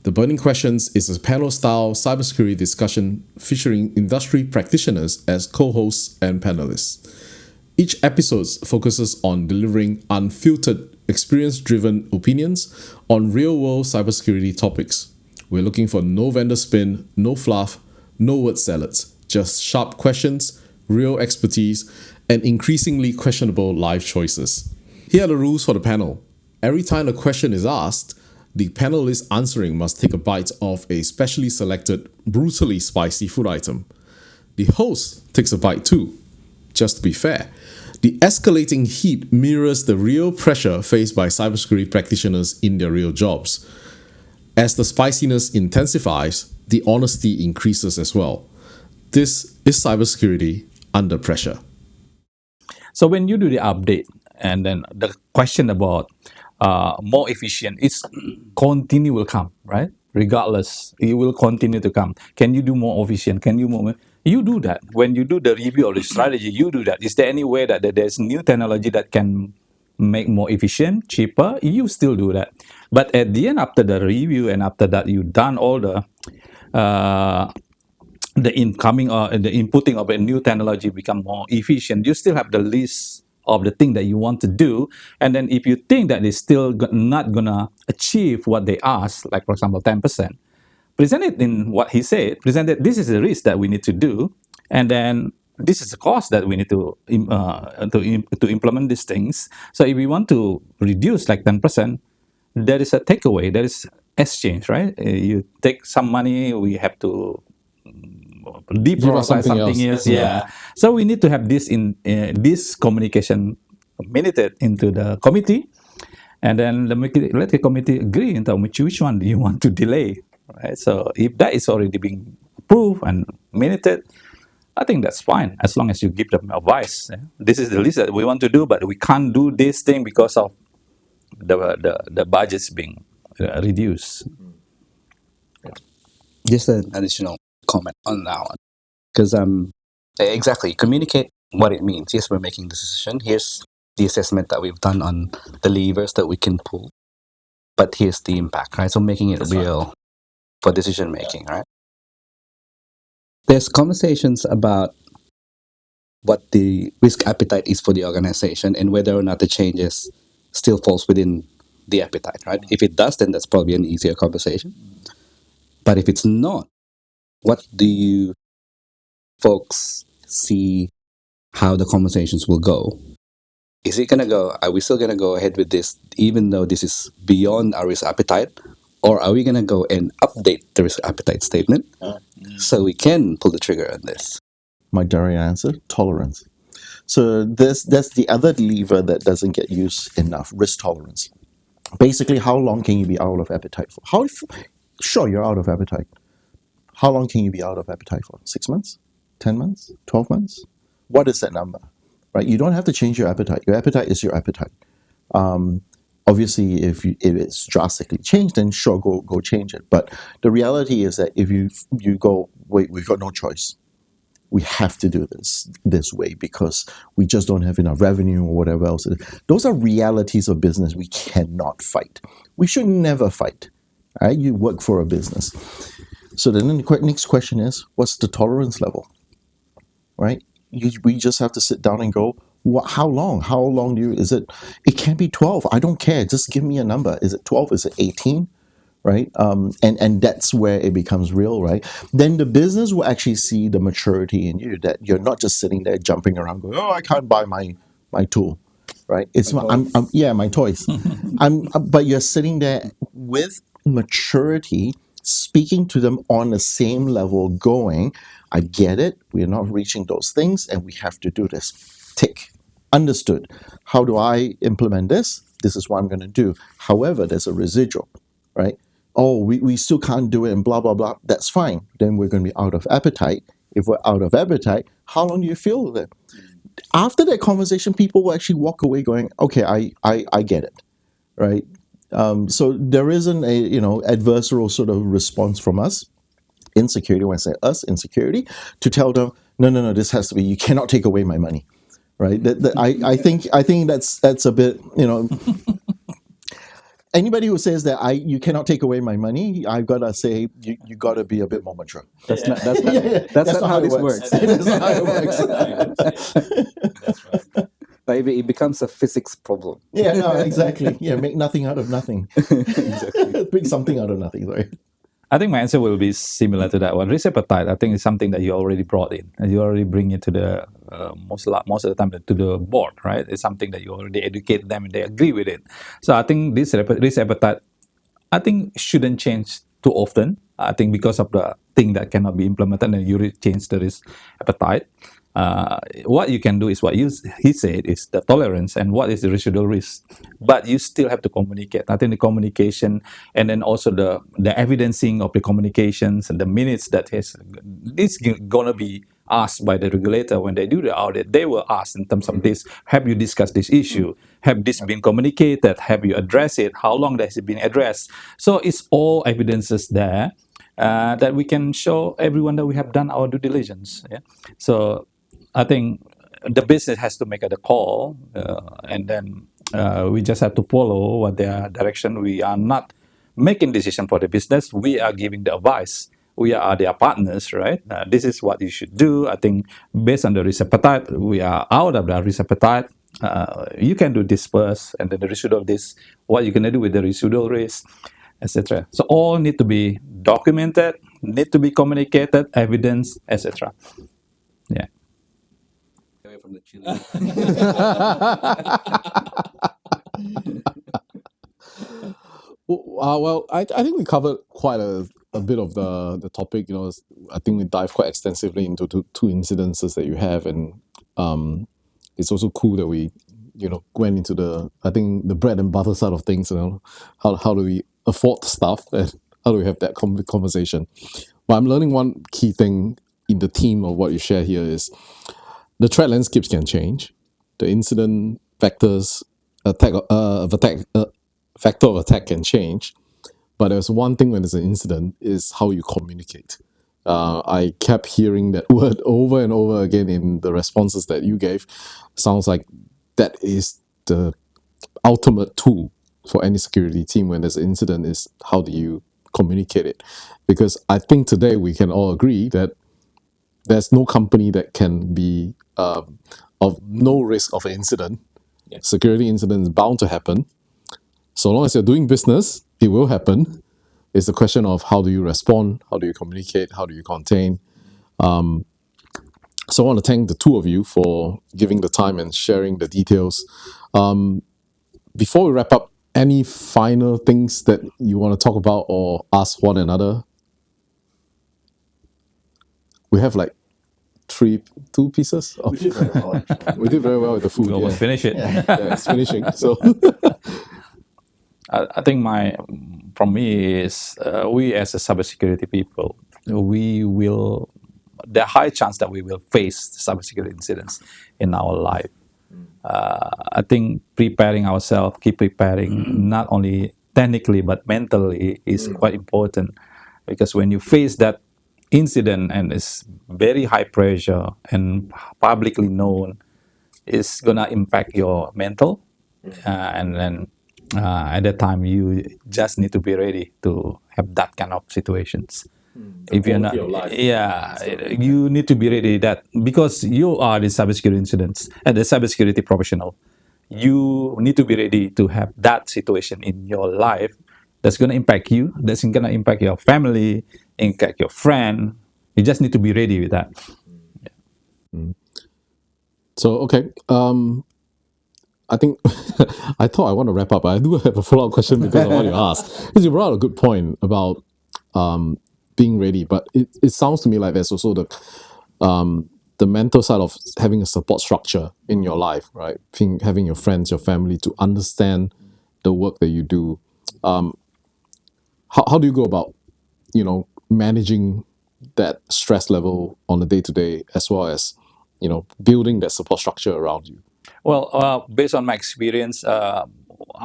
The Burning Questions is a panel-style cybersecurity discussion featuring industry practitioners as co-hosts and panelists. Each episode focuses on delivering unfiltered, experience-driven opinions on real-world cybersecurity topics. We're looking for no vendor spin, no fluff, no word salads, just sharp questions, real expertise, and increasingly questionable life choices. Here are the rules for the panel. Every time a question is asked, the panelist answering must take a bite of a specially selected, brutally spicy food item. The host takes a bite too. Just to be fair, the escalating heat mirrors the real pressure faced by cybersecurity practitioners in their real jobs. As the spiciness intensifies, the honesty increases as well. This is cybersecurity under pressure. So when you do the update, and then the question about more efficient, it's continue will come, right? Regardless, it will continue to come. Can you do more efficient? Can you more? You do that when you do the review of the strategy. You do that. Is there any way that there's new technology that can make more efficient, cheaper? You still do that. But at the end, after the review and after that, you've done all the incoming or the inputting of a new technology become more efficient. You still have the list of the thing that you want to do, and then if you think that it's still not gonna achieve what they ask, like for example 10%, present it in what he said. Present it. This is the risk that we need to do, and then this is the cost that we need to implement these things. So if we want to reduce like 10%, there is a takeaway. There is exchange, right? You take some money, we have to deprioritize something else. Yeah. So we need to have this in this communication minuted into the committee, and then let the committee agree into which one do you want to delay, right? So if that is already being approved and minuted, I think that's fine as long as you give them advice. This is the list that we want to do, but we can't do this thing because of the budgets being reduced. Just an additional comment on that one, because exactly, communicate what it means. Yes, we're making the decision. Here's the assessment that we've done on the levers that we can pull, but here's the impact, right? So making it real for decision making, right? There's conversations about what the risk appetite is for the organization and whether or not the changes still falls within the appetite, right? If it does, then that's probably an easier conversation. But if it's not, what do you folks see how the conversations will go? Is it gonna go? Are we still gonna go ahead with this, even though this is beyond our risk appetite, or are we gonna go and update the risk appetite statement so we can pull the trigger on this? My direct answer: tolerance. So that's the other lever that doesn't get used enough: risk tolerance. Basically, how long can you be out of appetite for? Sure, you're out of appetite. How long can you be out of appetite for? 6 months? 10 months? 12 months? What is that number? Right? You don't have to change your appetite. Your appetite is your appetite. Obviously, if it's drastically changed, then sure, go change it. But the reality is that if you go, wait, we've got no choice. We have to do this way because we just don't have enough revenue or whatever else. Those are realities of business we cannot fight. We should never fight. Right? You work for a business. So then the next question is, what's the tolerance level? Right? We just have to sit down and go, how long? How long is it? It can be 12. I don't care. Just give me a number. Is it 12? Is it 18? Right? And that's where it becomes real, right? Then the business will actually see the maturity in you, that you're not just sitting there jumping around going, oh, I can't buy my tool, right? It's my toys. But you're sitting there with maturity, speaking to them on the same level, going, I get it, we're not reaching those things and we have to do this. Tick. Understood. How do I implement this? This is what I'm going to do. However, there's a residual, right? Oh, we still can't do it and blah, blah, blah. That's fine. Then we're going to be out of appetite. If we're out of appetite, how long do you feel that? After that conversation, people will actually walk away going, okay, I get it, right? So there isn't a adversarial sort of response from us in security. When I say us in security, to tell them, no, this has to be. You cannot take away my money, right? I think that's a bit anybody who says that you cannot take away my money, I've got to say you got to be a bit more mature. That's not that's not, Yeah, that's not how this works. That's not how it works. That's right. But it becomes a physics problem. Yeah, no, exactly. Yeah, make nothing out of nothing. Exactly. Bring something out of nothing. Sorry. I think my answer will be similar to that one. Risk appetite, I think, is something that you already brought in, and you already bring it to the most of the time to the board, right? It's something that you already educate them and they agree with it. So I think this risk appetite, I think, shouldn't change too often. I think because of the thing that cannot be implemented, and you change the risk appetite. What you can do is what he said is the tolerance and what is the residual risk, but you still have to communicate. I think the communication and then also the evidencing of the communications and the minutes that is gonna be asked by the regulator when they do the audit. They will ask in terms of this: have you discussed this issue? Have this been communicated? Have you addressed it? How long has it been addressed? So it's all evidences there. That we can show everyone that we have done our due diligence. Yeah? So I think the business has to make the call, and then we just have to follow what their direction. We are not making decision for the business. We are giving the advice. We are their partners, right? This is what you should do. I think based on the risk appetite, we are out of the risk appetite. You can do this first, and then the residual of this, what you're gonna do with the residual risk, etc. So all need to be documented, need to be communicated, evidence, etc. Yeah. Away from the chili. Well, I think we covered quite a bit of the topic. I think we dive quite extensively into two incidences that you have, and it's also cool that we went into I think the bread and butter side of things. How do we afford stuff, and how do we have that conversation? But I'm learning one key thing in the theme of what you share here is the threat landscapes can change, the incident vectors vector of attack can change. But there's one thing when there's an incident is how you communicate. I kept hearing that word over and over again in the responses that you gave. Sounds like that is the ultimate tool for any security team when there's an incident is how do you communicate it? Because I think today we can all agree that there's no company that can be of no risk of an incident. Yeah. Security incident is bound to happen. So long as you're doing business, it will happen. It's a question of how do you respond, how do you communicate, how do you contain. So I want to thank the two of you for giving the time and sharing the details. Before we wrap up, any final things that you want to talk about or ask one another? We have like two pieces. We did very well, actually. We did very well with the food. We almost finish it. Yeah, it's finishing. So I think from me is we as a cybersecurity people, we will the high chance that we will face cybersecurity incidents in our life. I think preparing ourselves, keep preparing, not only technically but mentally is quite important, because when you face that incident and it's very high pressure and publicly known, it's gonna impact your mental, and then at that time you just need to be ready to have that kind of situations. If you're not, yeah, you need to be ready that because you are the cybersecurity incidents and the cybersecurity professional, you need to be ready to have that situation in your life that's going to impact you, that's going to impact your family, impact your friend. You just need to be ready with that. So okay, I think I thought I want to wrap up, but I do have a follow-up question because of what you asked. Because you brought out a good point about being ready, but it sounds to me like there's also the mental side of having a support structure in your life, right? Having your friends, your family to understand the work that you do. How do you go about, managing that stress level on a day-to-day, as well as, building that support structure around you? Well, based on my experience, I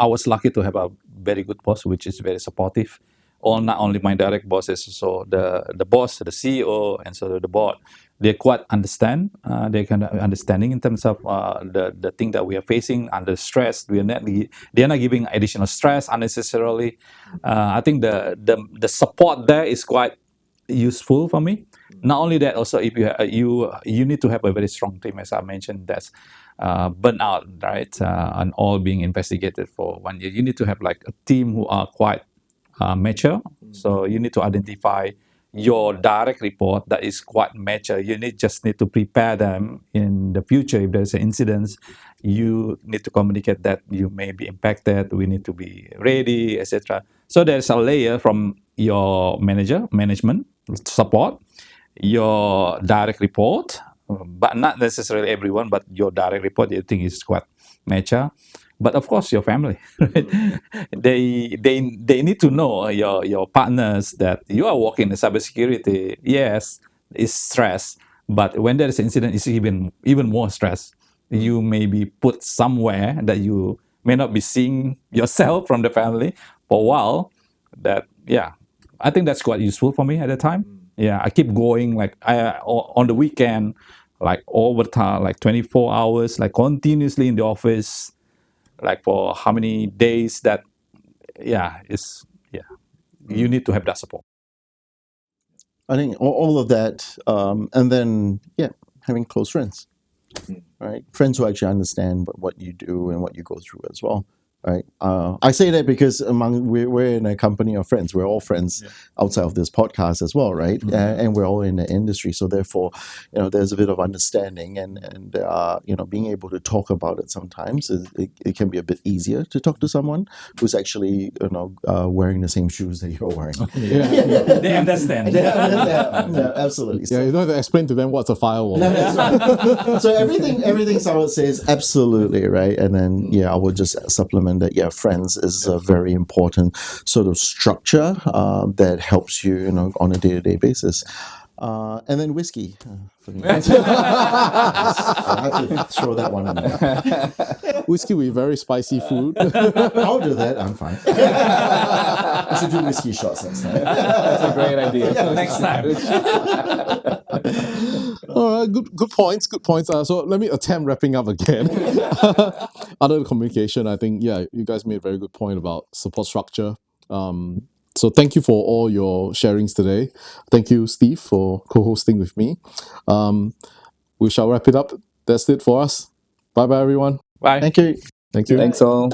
was lucky to have a very good boss, which is very supportive. or not only my direct bosses, so the boss, the CEO, and so the board, they quite understand. They kind of understanding in terms of the thing that we are facing under stress. They are not giving additional stress unnecessarily. I think the support there is quite useful for me. Not only that, also if you need to have a very strong team, as I mentioned, that's burnout, right? And all being investigated for 1 year. You need to have like a team who are quite mature. So you need to identify your direct report that is quite mature. You just need to prepare them in the future if there's an incident. You need to communicate that you may be impacted. We need to be ready, etc. So there's a layer from your management support, your direct report, but not necessarily everyone, but your direct report you think is quite mature. But of course, your family, right? They need to know your partners that you are working in cybersecurity. Yes, it's stress, but when there is an incident, it's even more stress. You may be put somewhere that you may not be seeing yourself from the family for a while. That yeah, I think that's quite useful for me at the time. Yeah, I keep going like on the weekend, like overtime, like 24 hours, like continuously in the office, like for how many days that yeah is yeah you need to have that support. I think all of that, and then having close friends, right? Friends who actually understand what you do and what you go through as well, right? I say that because we're in a company of friends. We're all friends outside of this podcast as well, right? And we're all in the industry, so therefore, there's a bit of understanding and being able to talk about it sometimes. It can be a bit easier to talk to someone who's actually wearing the same shoes that you're wearing. They understand. Yeah, absolutely. Yeah, you don't have to explain to them what's a firewall. That's right. So everything Sarah says, absolutely right. And then I would just supplement that. Friends is a very important sort of structure that helps you, on a day-to-day basis. And then whiskey. I have to throw that one in there. Whiskey with very spicy food. I'll do that. I'm fine. I should do whiskey shots next time. That's a great idea. Next time. All right, good points. Good points. So let me attempt wrapping up again. Other than communication, I think you guys made a very good point about support structure. So thank you for all your sharings today. Thank you, Steve, for co-hosting with me. We shall wrap it up. That's it for us. Bye, everyone. Bye. Thank you. Thank you. Thanks all.